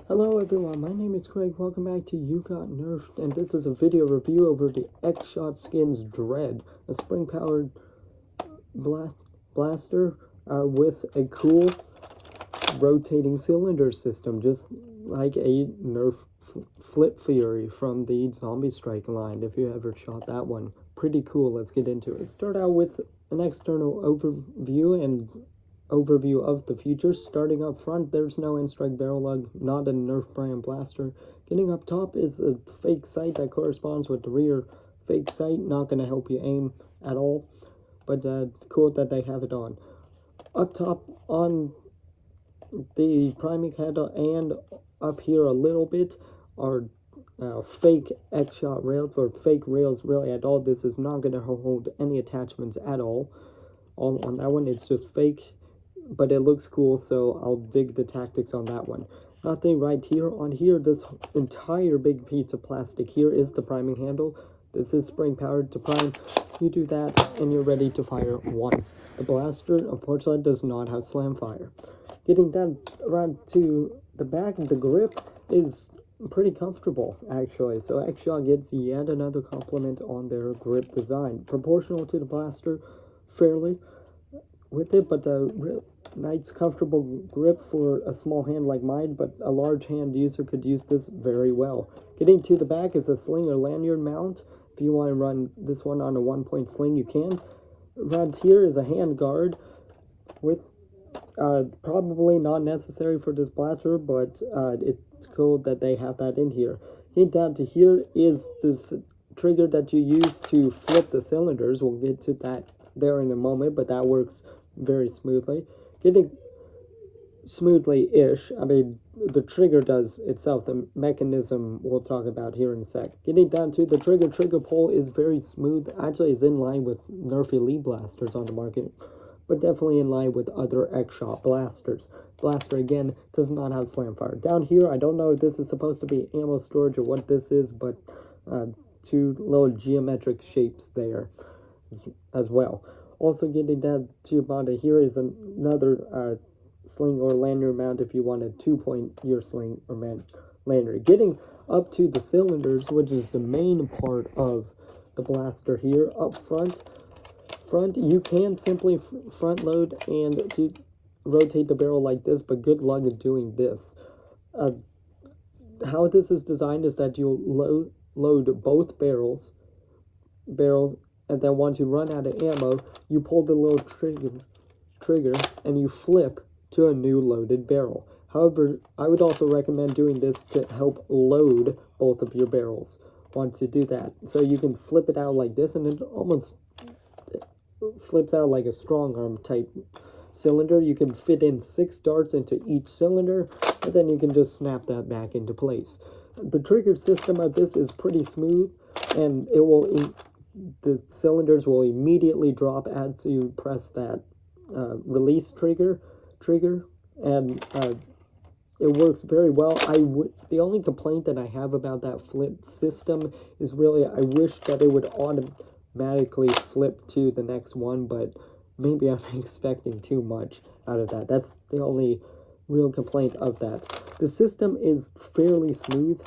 Hello everyone, my name is Craig. Welcome back to You Got Nerfed, and this is a video review over the XShot Skins Dread, a spring-powered blaster with a cool rotating cylinder system, just like a Nerf Flipfury from the Zombie Strike line, if you ever shot that one. Pretty cool. Let's get into it. Let's start out with an external overview of the features. Starting up front, there's no in-strike barrel lug, not a Nerf brand blaster. Getting up top is a fake sight that corresponds with the rear fake sight. Not going to help you aim at all, but cool that they have it on. Up top on the priming handle and up here a little bit are fake XShot rails, or fake rails really at all. This is not going to hold any attachments at all. On that one, it's just fake, but it looks cool, so I'll dig the tactics on that one. Nothing right here. On here, this entire big piece of plastic here is the priming handle. This is spring powered to prime. You do that and you're ready to fire once. The blaster, unfortunately, does not have slam fire. Getting down around to the back, the grip is pretty comfortable, actually. So XShot gets yet another compliment on their grip design. Proportional to the blaster, fairly with it, but a nice comfortable grip for a small hand like mine, but a large hand user could use this very well. Getting to the back is a sling or lanyard mount. If you want to run this one on a 1-point sling, you can. Around here is a hand guard with probably not necessary for this blaster, but it's cool that they have that in here. Getting down to here is this trigger that you use to flip the cylinders. We'll get to that there in a moment, but that works very smoothly. Getting smoothly-ish, I mean, the trigger does itself. The mechanism we'll talk about here in a sec. Getting down to the trigger pull is very smooth. Actually, it's in line with Nerf Elite blasters on the market, but definitely in line with other XShot blasters. Blaster, again, does not have slam fire. Down here, I don't know if this is supposed to be ammo storage or what this is, but two little geometric shapes there as well. Also, getting down to about here is another sling or lanyard mount if you want a 2-point ear sling or lanyard. Getting up to the cylinders, which is the main part of the blaster here, up front, you can simply front load and to rotate the barrel like this, but good luck at doing this. How this is designed is that you'll load both barrels, and then once you run out of ammo, you pull the little trigger and you flip to a new loaded barrel. However, I would also recommend doing this to help load both of your barrels once you do that. So you can flip it out like this, and it almost flips out like a strong arm type cylinder. You can fit in 6 darts into each cylinder, and then you can just snap that back into place. The trigger system of this is pretty smooth, and it will the cylinders will immediately drop as you press that release trigger, and it works very well. The only complaint that I have about that flip system is really I wish that it would automatically flip to the next one, but maybe I'm expecting too much out of that. That's the only real complaint of that. The system is fairly smooth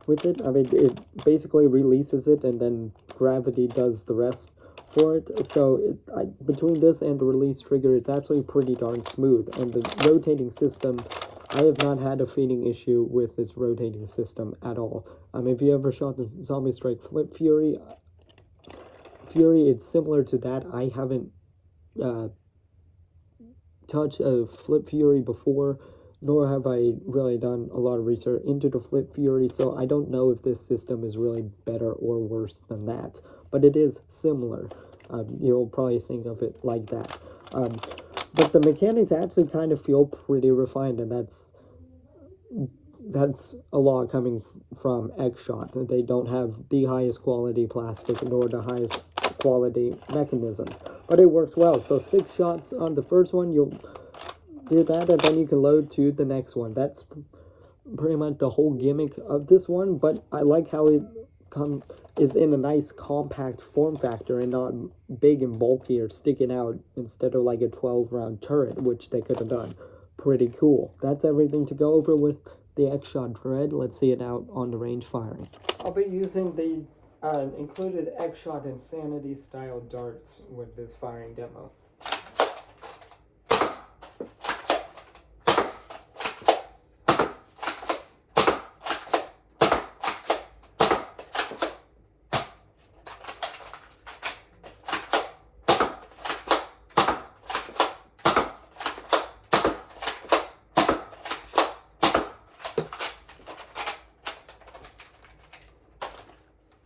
with it. I mean, it basically releases it and then gravity does the rest for it. So between this and the release trigger, it's actually pretty darn smooth. And the rotating system, I have not had a feeding issue with this rotating system at all. If you ever shot the Zombie Strike Flipfury, it's similar to that. I haven't touched a Flipfury before, nor have I really done a lot of research into the Flipfury, so I don't know if this system is really better or worse than that, but it is similar. You'll probably think of it like that. But the mechanics actually kind of feel pretty refined, and that's a lot coming from XShot. They don't have the highest quality plastic nor the highest quality mechanism, but it works well. So 6 shots on the first one, you'll do that, and then you can load to the next one. That's pretty much the whole gimmick of this one, but I like how it is in a nice compact form factor and not big and bulky or sticking out instead of like a 12-round turret, which they could have done. Pretty cool. That's everything to go over with the XShot Dread. Let's see it out on the range firing. I'll be using the included XShot Insanity style darts with this firing demo.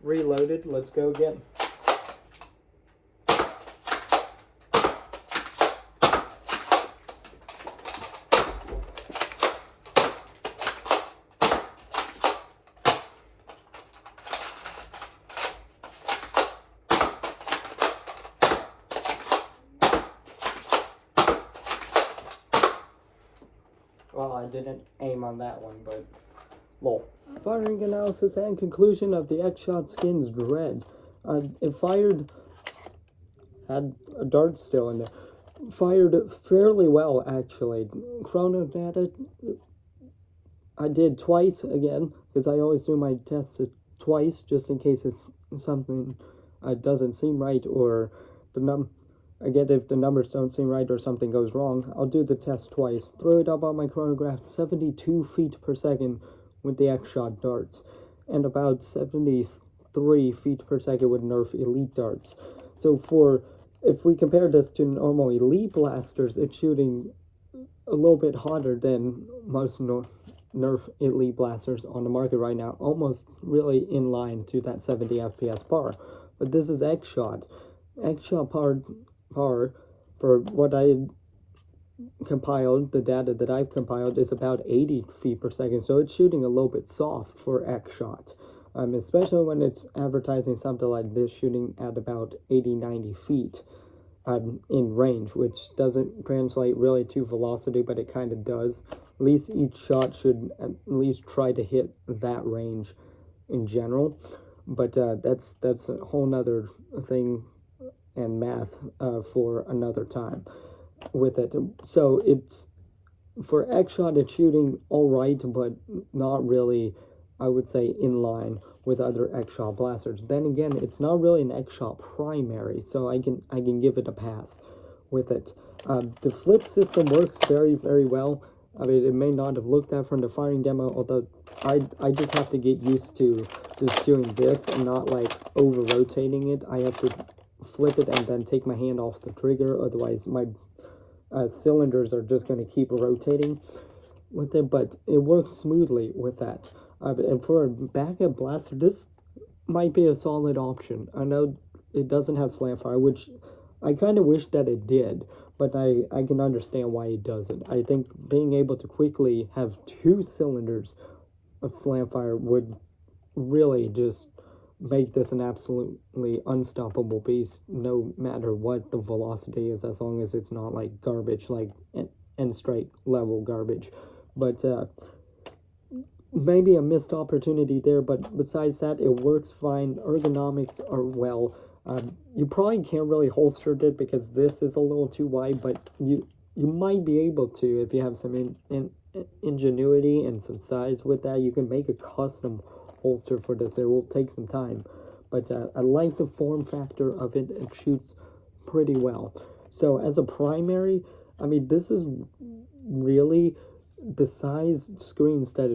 Reloaded, let's go again. Well, I didn't aim on that one, but lol. Firing analysis and conclusion of the XShot Skins Dread. It fired, had a dart still in there. Fired fairly well, actually. Chrono data, I did twice again, because I always do my tests twice, just in case it's something doesn't seem right, or again, if the numbers don't seem right or something goes wrong, I'll do the test twice. Throw it up on my chronograph, 72 feet per second with the XShot darts, and about 73 feet per second with Nerf Elite darts. So if we compare this to normal Elite blasters, it's shooting a little bit hotter than most Nerf Elite blasters on the market right now, almost really in line to that 70 FPS par. But this is XShot. XShot par for what I compiled, the data that I've compiled, is about 80 feet per second, so it's shooting a little bit soft for XShot, especially when it's advertising something like this shooting at about 80-90 feet in range, which doesn't translate really to velocity, but it kind of does. At least each shot should at least try to hit that range in general, but that's a whole nother thing and math for another time with it. So it's, for XShot, it's shooting all right, but not really, I would say, in line with other XShot blasters. Then again, it's not really an XShot primary, so I can give it a pass with it. The flip system works very, very well. I mean, it may not have looked that from the firing demo, although I just have to get used to just doing this and not like over rotating it. I have to flip it and then take my hand off the trigger, otherwise my cylinders are just going to keep rotating with it, but it works smoothly with that. And for a backup blaster, this might be a solid option. I know it doesn't have slam fire, which I kind of wish that it did, but I can understand why it doesn't. I think being able to quickly have 2 cylinders of slam fire would really just make this an absolutely unstoppable beast, no matter what the velocity is, as long as it's not like garbage, like end strike level garbage. But maybe a missed opportunity there, but besides that, it works fine. Ergonomics are well. You probably can't really holster it because this is a little too wide, but you might be able to, if you have some ingenuity and some size with that. You can make a custom holster for this. It will take some time, but I like the form factor of it. It shoots pretty well. So as a primary, I mean, this is really the size screens that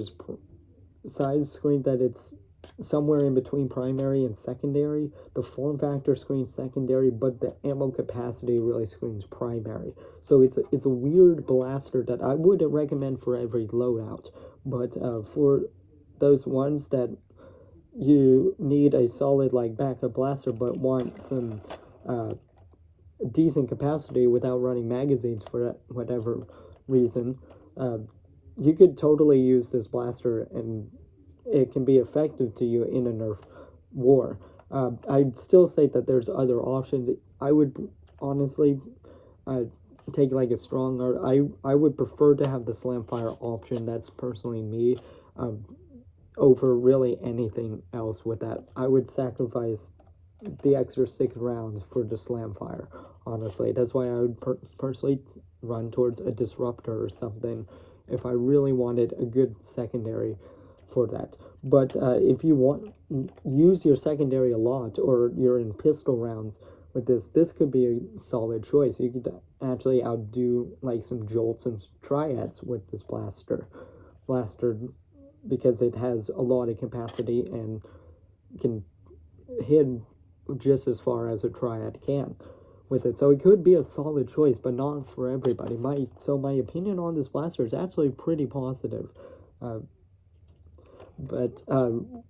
it's somewhere in between primary and secondary. The form factor screens secondary, but the ammo capacity really screens primary. So it's a weird blaster that I wouldn't recommend for every loadout, but for those ones that you need a solid like backup blaster but want some decent capacity without running magazines for whatever reason, you could totally use this blaster and it can be effective to you in a Nerf war. I'd still say that there's other options. I would honestly take like a stronger, I would prefer to have the slam fire option. That's personally me, over really anything else with that. I would sacrifice the extra 6 rounds for the slam fire, honestly. That's why I would personally run towards a disruptor or something if I really wanted a good secondary for that. But if you want use your secondary a lot, or you're in pistol rounds with this could be a solid choice. You could actually outdo like some jolts and triads with this blaster because it has a lot of capacity and can hit just as far as a triad can with it. So it could be a solid choice, but not for everybody. My opinion on this blaster is actually pretty positive. But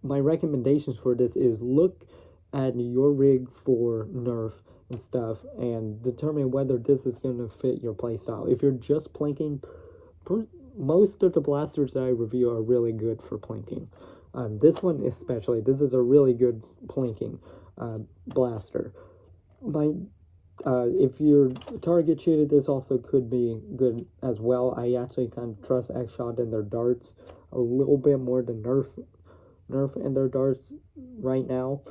my recommendations for this is look at your rig for nerf and stuff and determine whether this is going to fit your playstyle. If you're just plinking, most of the blasters that I review are really good for plinking. This one especially, this is a really good plinking blaster. If you're target shooting, this also could be good as well. I actually kind of trust XShot and their darts a little bit more than Nerf and their darts right now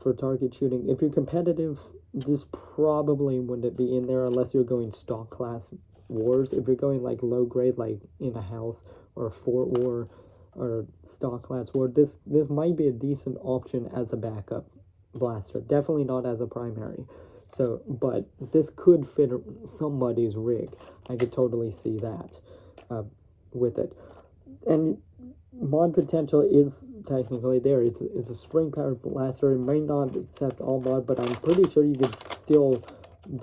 for target shooting. If you're competitive, this probably wouldn't be in there unless you're going stock class wars. If you're going like low grade, like in a house or a fort war or stock class war, this might be a decent option as a backup blaster. Definitely not as a primary. So, but this could fit somebody's rig. I could totally see that with it. And mod potential is technically there. It's a spring powered blaster. It may not accept all mod, but I'm pretty sure you could still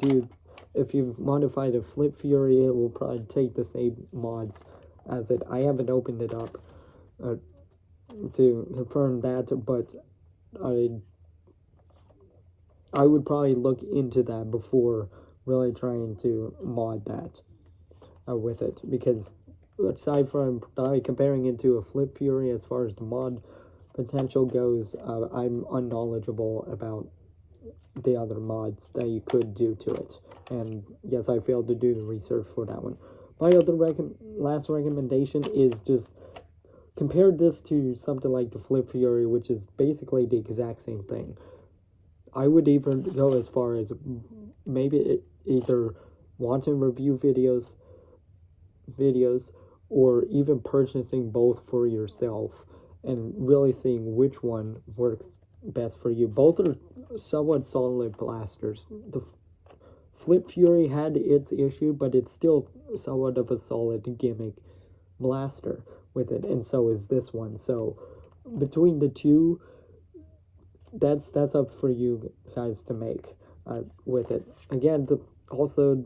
do, if you've modified a Flipfury, it will probably take the same mods as it. I haven't opened it up to confirm that, but I would probably look into that before really trying to mod that with it, because aside from comparing it to a Flipfury as far as the mod potential goes, I'm unknowledgeable about the other mods that you could do to it. And yes, I failed to do the research for that one. My other last recommendation is just compare this to something like the Flipfury, which is basically the exact same thing. I would even go as far as maybe either watching review videos or even purchasing both for yourself and really seeing which one works best for you. Both are somewhat solid blasters. The Flipfury had its issue, but it's still somewhat of a solid gimmick blaster with it, and so is this one. So between the two, that's up for you guys to make with it. Again, also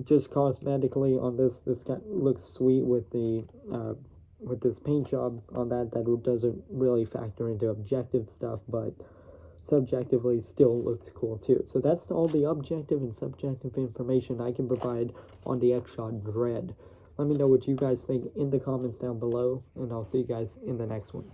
just cosmetically on this guy looks sweet with the with this paint job on that doesn't really factor into objective stuff, but subjectively still looks cool too. So that's all the objective and subjective information I can provide on the XShot Dread. Let me know what you guys think in the comments down below, and I'll see you guys in the next one.